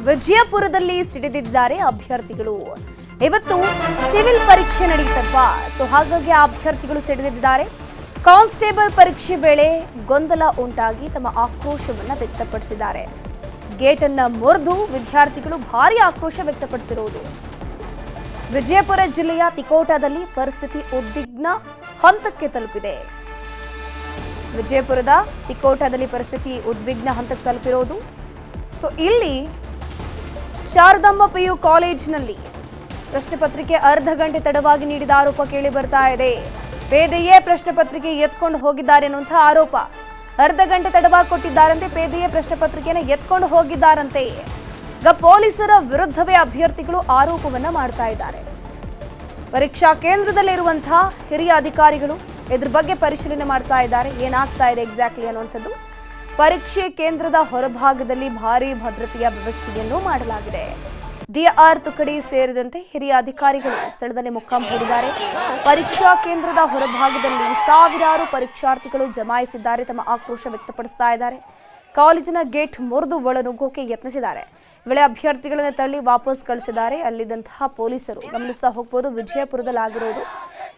ವಿಜಯಪುರದಲ್ಲಿ ಸಿಡಿದಿದ್ದಾರೆ ಅಭ್ಯರ್ಥಿಗಳು. ಇವತ್ತು ಸಿವಿಲ್ ಪರೀಕ್ಷೆ ನಡೆಯುತ್ತಪ್ಪ, ಸೊ ಹಾಗಾಗಿ ಅಭ್ಯರ್ಥಿಗಳು ಸಿಡಿದಿದ್ದಾರೆ. ಕಾನ್ಸ್ಟೇಬಲ್ ಪರೀಕ್ಷೆ ವೇಳೆ ಗೊಂದಲ ಉಂಟಾಗಿ ತಮ್ಮ ಆಕ್ರೋಶವನ್ನು ವ್ಯಕ್ತಪಡಿಸಿದ್ದಾರೆ. ಗೇಟ್ ಅನ್ನು ಮುರಿದು ವಿದ್ಯಾರ್ಥಿಗಳು ಭಾರಿ ಆಕ್ರೋಶ ವ್ಯಕ್ತಪಡಿಸಿರುವುದು. ವಿಜಯಪುರ ಜಿಲ್ಲೆಯ ತಿಕೋಟದಲ್ಲಿ ಪರಿಸ್ಥಿತಿ ಉದ್ವಿಗ್ನ ಹಂತಕ್ಕೆ ತಲುಪಿದೆ. ವಿಜಯಪುರದ ತಿಕೋಟದಲ್ಲಿ ಪರಿಸ್ಥಿತಿ ಉದ್ವಿಗ್ನ ಹಂತಕ್ಕೆ ತಲುಪಿರೋದು. ಸೊ ಇಲ್ಲಿ ಶಾರದಾಂಬ ಪಿಯು ಕಾಲೇಜಿನಲ್ಲಿ ಪ್ರಶ್ನೆ ಪತ್ರಿಕೆ ಅರ್ಧ ಗಂಟೆ ತಡವಾಗಿ ನೀಡಿದ ಆರೋಪ ಕೇಳಿ ಬರ್ತಾ ಇದೆ. ಪೇದೆಯೇ ಪ್ರಶ್ನೆ ಪತ್ರಿಕೆ ಎತ್ಕೊಂಡು ಹೋಗಿದ್ದಾರೆ ಅನ್ನುವಂಥ ಆರೋಪ. ಅರ್ಧ ಗಂಟೆ ತಡವಾಗಿ ಕೊಟ್ಟಿದ್ದಾರಂತೆ, ಪೇದೆಯೇ ಪ್ರಶ್ನೆ ಪತ್ರಿಕೆಯನ್ನು ಎತ್ಕೊಂಡು ಹೋಗಿದ್ದಾರಂತೆ. ಈಗ ಪೊಲೀಸರ ವಿರುದ್ಧವೇ ಅಭ್ಯರ್ಥಿಗಳು ಆರೋಪವನ್ನ ಮಾಡ್ತಾ ಇದ್ದಾರೆ. ಪರೀಕ್ಷಾ ಕೇಂದ್ರದಲ್ಲಿರುವಂತಹ ಹಿರಿಯ ಅಧಿಕಾರಿಗಳು ಇದ್ರ ಬಗ್ಗೆ ಪರಿಶೀಲನೆ ಮಾಡ್ತಾ ಇದ್ದಾರೆ. ಏನಾಗ್ತಾ ಇದೆ ಎಕ್ಸಾಕ್ಟ್ಲಿ ಅನ್ನುವಂಥದ್ದು. ಪರೀಕ್ಷೆ ಕೇಂದ್ರದ ಹೊರಭಾಗದಲ್ಲಿ ಭಾರೀ ಭದ್ರತೆಯ ವ್ಯವಸ್ಥೆಯನ್ನು ಮಾಡಲಾಗಿದೆ. ಡಿಆರ್ ತುಕಡಿ ಸೇರಿದಂತೆ ಹಿರಿಯ ಅಧಿಕಾರಿಗಳು ಸ್ಥಳದಲ್ಲಿ ಮೊಕ್ಕಾಂ ಹೂಡಿದ್ದಾರೆ. ಪರೀಕ್ಷಾ ಕೇಂದ್ರದ ಹೊರಭಾಗದಲ್ಲಿ ಸಾವಿರಾರು ಪರೀಕ್ಷಾರ್ಥಿಗಳು ಜಮಾಯಿಸಿದ್ದಾರೆ. ತಮ್ಮ ಆಕ್ರೋಶ ವ್ಯಕ್ತಪಡಿಸ್ತಾ ಇದ್ದಾರೆ. ಕಾಲೇಜಿನ ಗೇಟ್ ಮುರಿದು ಒಳನುಗ್ಗೋಕೆ ಯತ್ನಿಸಿದ್ದಾರೆ. ವೇಳೆ ಅಭ್ಯರ್ಥಿಗಳನ್ನು ತಳ್ಳಿ ವಾಪಸ್ ಕಳಿಸಿದ್ದಾರೆ. ಅಲ್ಲಿದ್ದಂತಹ ಪೊಲೀಸರು ಗಮನಿಸ್ತಾ ಹೋಗ್ಬೋದು. ವಿಜಯಪುರದಲ್ಲಿ ಆಗಿರೋದು.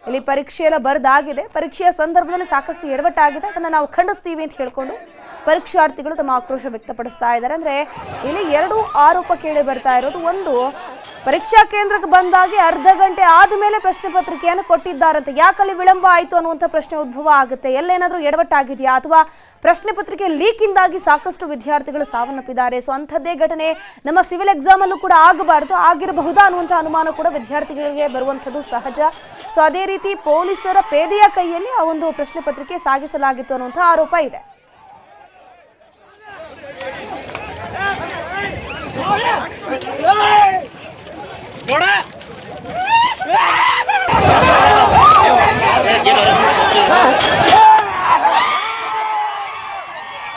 ಇಲ್ಲಿ ಪರೀಕ್ಷೆ ಎಲ್ಲ ಬರೆದಾಗಿದೆ. ಪರೀಕ್ಷೆಯ ಸಂದರ್ಭದಲ್ಲಿ ಸಾಕಷ್ಟು ಎಡವಟ್ಟಾಗಿದೆ, ಅದನ್ನು ನಾವು ಖಂಡಿಸ್ತೀವಿ ಅಂತ ಹೇಳ್ಕೊಂಡು ಪರೀಕ್ಷಾರ್ಥಿಗಳು ತಮ್ಮ ಆಕ್ರೋಶ ವ್ಯಕ್ತಪಡಿಸ್ತಾ ಇದ್ದಾರೆ. ಅಂದರೆ ಇಲ್ಲಿ ಎರಡು ಆರೋಪ ಕೇಳಿ ಬರ್ತಾ ಇರೋದು. ಒಂದು, ಪರೀಕ್ಷಾ ಕೇಂದ್ರಕ್ಕೆ ಬಂದಾಗೆ ಅರ್ಧ ಗಂಟೆ ಆದಮೇಲೆ ಪ್ರಶ್ನೆ ಪತ್ರಿಕೆಯನ್ನು ಕೊಟ್ಟಿದ್ದಾರಂತೆ. ಯಾಕಲ್ಲಿ ವಿಳಂಬ ಆಯಿತು ಅನ್ನುವಂಥ ಪ್ರಶ್ನೆ ಉದ್ಭವ ಆಗುತ್ತೆ. ಎಲ್ಲೇನಾದರೂ ಎಡವಟ್ಟಾಗಿದೆಯಾ ಅಥವಾ ಪ್ರಶ್ನೆ ಪತ್ರಿಕೆ ಲೀಕಿಂದಾಗಿ ಸಾಕಷ್ಟು ವಿದ್ಯಾರ್ಥಿಗಳು ಸಾವನ್ನಪ್ಪಿದ್ದಾರೆ. ಸೊ ಅಂಥದ್ದೇ ಘಟನೆ ನಮ್ಮ ಸಿವಿಲ್ ಎಕ್ಸಾಮಲ್ಲೂ ಕೂಡ ಆಗಬಾರ್ದು, ಆಗಿರಬಹುದಾ ಅನ್ನುವಂಥ ಅನುಮಾನ ಕೂಡ ವಿದ್ಯಾರ್ಥಿಗಳಿಗೆ ಬರುವಂಥದ್ದು ಸಹಜ. ಸೊ ಅದೇ ರೀತಿ ಪೊಲೀಸರ ಪೇದೆಯ ಕೈಯಲ್ಲಿ ಆ ಒಂದು ಪ್ರಶ್ನೆ ಪತ್ರಿಕೆ ಸಾಗಿಸಲಾಗಿತ್ತು ಅನ್ನುವಂಥ ಆರೋಪ ಇದೆ.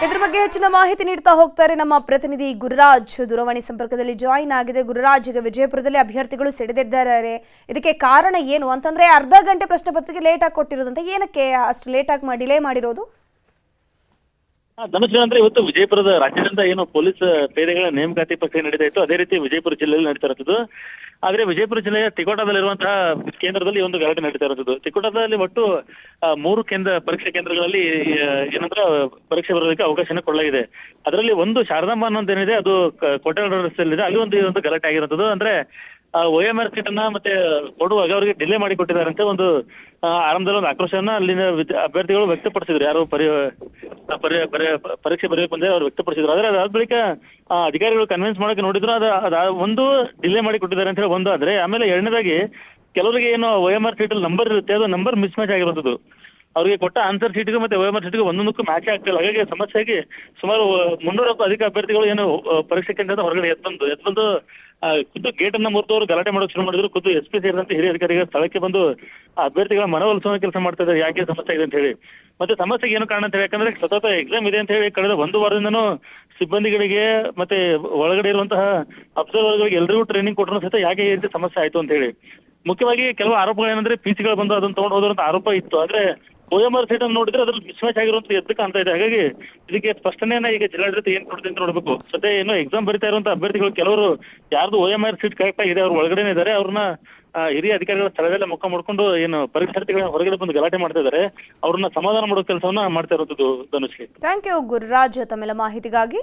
ಇದ್ರ ಬಗ್ಗೆ ಹೆಚ್ಚಿನ ಮಾಹಿತಿ ನೀಡ್ತಾ ಹೋಗ್ತಾರೆ ನಮ್ಮ ಪ್ರತಿನಿಧಿ ಗುರುರಾಜ್. ದೂರವಾಣಿ ಸಂಪರ್ಕದಲ್ಲಿ ಜಾಯಿನ್ ಆಗಿದೆ. ಗುರುರಾಜ್, ಈಗ ವಿಜಯಪುರದಲ್ಲಿ ಅಭ್ಯರ್ಥಿಗಳು ಸಿಡಿದಿದ್ದಾರೆ. ಇದಕ್ಕೆ ಕಾರಣ ಏನು ಅಂತಂದ್ರೆ ಅರ್ಧ ಗಂಟೆ ಪ್ರಶ್ನೆ ಪತ್ರಿಕೆ ಲೇಟ್ ಆಗಿ ಕೊಟ್ಟಿರೋದಂತ. ಏನಕ್ಕೆ ಅಷ್ಟು ಲೇಟ್ ಆಗಿ ಡಿಲೇ ಮಾಡಿರೋದು? ಧನುಷ್ ಅಂದ್ರೆ ಇವತ್ತು ವಿಜಯಪುರದ ರಾಜ್ಯದಿಂದ ಏನು ಪೊಲೀಸ್ ಪೇದೆಗಳ ನೇಮಕಾತಿ ಪ್ರಕ್ರಿಯೆ ನಡೀತಾ ಇತ್ತು, ಅದೇ ರೀತಿ ವಿಜಯಪುರ ಜಿಲ್ಲೆಯಲ್ಲಿ ನಡೀತಾ ಇರುತ್ತದೆ. ಆದ್ರೆ ವಿಜಯಪುರ ಜಿಲ್ಲೆಯ ತಿಕೋಟದಲ್ಲಿರುವಂತಹ ಕೇಂದ್ರದಲ್ಲಿ ಒಂದು ಗಲಾಟೆ ನಡೀತಾ ಇರುತ್ತದೆ. ತಿಕೋಟದಲ್ಲಿ ಒಟ್ಟು 3 ಪರೀಕ್ಷಾ ಕೇಂದ್ರಗಳಲ್ಲಿ ಏನಂದ್ರೆ ಪರೀಕ್ಷೆ ಬರೋದಕ್ಕೆ ಅವಕಾಶನ ಕೊಡಲಾಗಿದೆ. ಅದರಲ್ಲಿ ಒಂದು ಶಾರದಾಂಬ ಅನ್ನೋದು ಏನಿದೆ, ಅದು ಕೋಟೆ ರಸ್ತೆಯಲ್ಲಿದೆ. ಅಲ್ಲಿ ಒಂದು ಗಲಾಟೆ ಆಗಿರುತ್ತದೆ. ಅಂದ್ರೆ OMR ಸೀಟ್ ಅನ್ನ ಮತ್ತೆ ಕೊಡುವಾಗ ಅವರಿಗೆ ಡಿಲೇ ಮಾಡಿ ಕೊಟ್ಟಿದ್ದಾರಂತೆ. ಒಂದು ಆರಂಭದಲ್ಲಿ ಒಂದು ಆಕ್ರೋಶವನ್ನ ಅಲ್ಲಿನ ಅಭ್ಯರ್ಥಿಗಳು ವ್ಯಕ್ತಪಡಿಸಿದ್ರು. ಯಾರು ಪರೀಕ್ಷೆ ಬರೆಯಕ್ಕೆ ಬಂದ್ರೆ ಅವ್ರು ವ್ಯಕ್ತಪಡಿಸಿದ್ರು. ಆದ್ರೆ ಅದಾದ ಬಳಿಕ ಅಧಿಕಾರಿಗಳು ಕನ್ವಿನ್ಸ್ ಮಾಡಕ್ಕೆ ನೋಡಿದ್ರು. ಒಂದು ಡಿಲೇ ಮಾಡಿ ಕೊಟ್ಟಿದ್ದಾರೆ ಅಂತ ಹೇಳಿ ಒಂದು. ಆದ್ರೆ ಆಮೇಲೆ ಎರಡನೇದಾಗಿ ಕೆಲವರಿಗೆ ಏನು OMR ಸೀಟ್ ಅಲ್ಲಿ ನಂಬರ್ ಇರುತ್ತೆ, ಅದು ನಂಬರ್ ಮಿಸ್ ಮ್ಯಾಚ್ ಆಗಿರೋದು. ಅವರಿಗೆ ಕೊಟ್ಟ ಆನ್ಸರ್ ಶೀಟ್ಗೆ ಮತ್ತೆ OMR ಶೀಟ್ಗೆ ಒಂದೊಂದಕ್ಕೂ ಮ್ಯಾಚ್ ಆಗ್ತಿಲ್ಲ. ಹಾಗಾಗಿ ಸಮಸ್ಯೆಯಾಗಿ ಸುಮಾರು 300ಕ್ಕೂ ಅಧಿಕ ಅಭ್ಯರ್ಥಿಗಳು ಏನು ಪರೀಕ್ಷೆ ಕೇಂದ್ರದ ಹೊರಗಡೆ ಎದ್ದು ಖುದ್ದು ಗೇಟ್ ಅನ್ನ ಮುರಿದವರು ಗಲಾಟೆ ಮಾಡೋಕೆ ಶುರು ಮಾಡಿದ್ರು. ಖುದ್ದು SP ಸೇರಿದಂತೆ ಹಿರಿಯ ಅಧಿಕಾರಿಗಳು ಸ್ಥಳಕ್ಕೆ ಬಂದು ಅಭ್ಯರ್ಥಿಗಳ ಮನವೊಲಿಸುವ ಕೆಲಸ ಮಾಡ್ತಾ ಇದ್ದಾರೆ. ಯಾಕೆ ಸಮಸ್ಯೆ ಇದೆ ಅಂತ ಹೇಳಿ, ಮತ್ತೆ ಸಮಸ್ಯೆಗೆ ಏನು ಕಾರಣ ಅಂತ ಹೇಳಿ, ಯಾಕಂದ್ರೆ ಸತತ ಎಕ್ಸಾಮ್ ಇದೆ ಅಂತ ಹೇಳಿ ಕಳೆದ 1 ವಾರದಿಂದನೂ ಸಿಬ್ಬಂದಿಗಳಿಗೆ ಮತ್ತೆ ಒಳಗಡೆ ಇರುವಂತಹ ಅಬ್ಸರ್ವರ್ಗಳಿಗೆ ಎಲ್ಲರಿಗೂ ಟ್ರೈನಿಂಗ್ ಕೊಟ್ಟರು ಸಹಿತ ಯಾಕೆ ಈ ರೀತಿ ಸಮಸ್ಯೆ ಆಯ್ತು ಅಂತ ಹೇಳಿ. ಮುಖ್ಯವಾಗಿ ಕೆಲವು ಆರೋಪಗಳು ಏನಂದ್ರೆ PC ಬಂದು ಅದನ್ನ ತಗೊಂಡು ಹೋದ್ರಂತ ಆರೋಪ ಇತ್ತು. ಆದ್ರೆ OMR ಸೀಟ್ ಅನ್ನು ನೋಡಿದ್ರೆ ಅದ್ರಲ್ಲಿ ಮಿಸ್ ಮ್ಯಾಚ್ ಆಗಿರುವಂತ ಎದ್ದು ಕಾಣ್ತಾ ಇದೆ. ಹಾಗಾಗಿ ಇದಕ್ಕೆ ಸ್ಪಷ್ಟನೆಯನ್ನ ಈಗ ಜಿಲ್ಲಾಡಳಿತ ಏನ್ ಕೊಡುತ್ತೆ ಅಂತ ನೋಡ್ಬೇಕು. ಸದ್ಯ ಏನು ಎಕ್ಸಾಮ್ ಬರೀತಾ ಇರುವಂತ ಅಭ್ಯರ್ಥಿಗಳು ಕೆಲವರು ಯಾರ್ದು OMR ಸೀಟ್ ಕರೆಕ್ಟ್ ಆಗಿದೆ, ಅವ್ರು ಒಳಗಡೆ ಇದ್ದಾರೆ. ಅವ್ರನ್ನ ಹಿರಿಯ ಅಧಿಕಾರಿಗಳ ಸ್ಥಳದಲ್ಲೇ ಮುಖ ಮಾಡ್ಕೊಂಡು ಏನು ಪರೀಕ್ಷಾರ್ಥಿಗಳನ್ನ ಹೊರಗಡೆ ಬಂದು ಗಲಾಟೆ ಮಾಡ್ತಾ ಇದ್ದಾರೆ. ಅವ್ರನ್ನ ಸಮಾಧಾನ ಮಾಡೋ ಕೆಲಸವನ್ನ ಮಾಡ್ತಾ ಇರುವಂತದ್ದು. ಧನುಷ್ಗೆ ಥ್ಯಾಂಕ್ ಯು ಗುರುರಾಜ್ ತಮ್ಮೆಲ್ಲ ಮಾಹಿತಿಗಾಗಿ.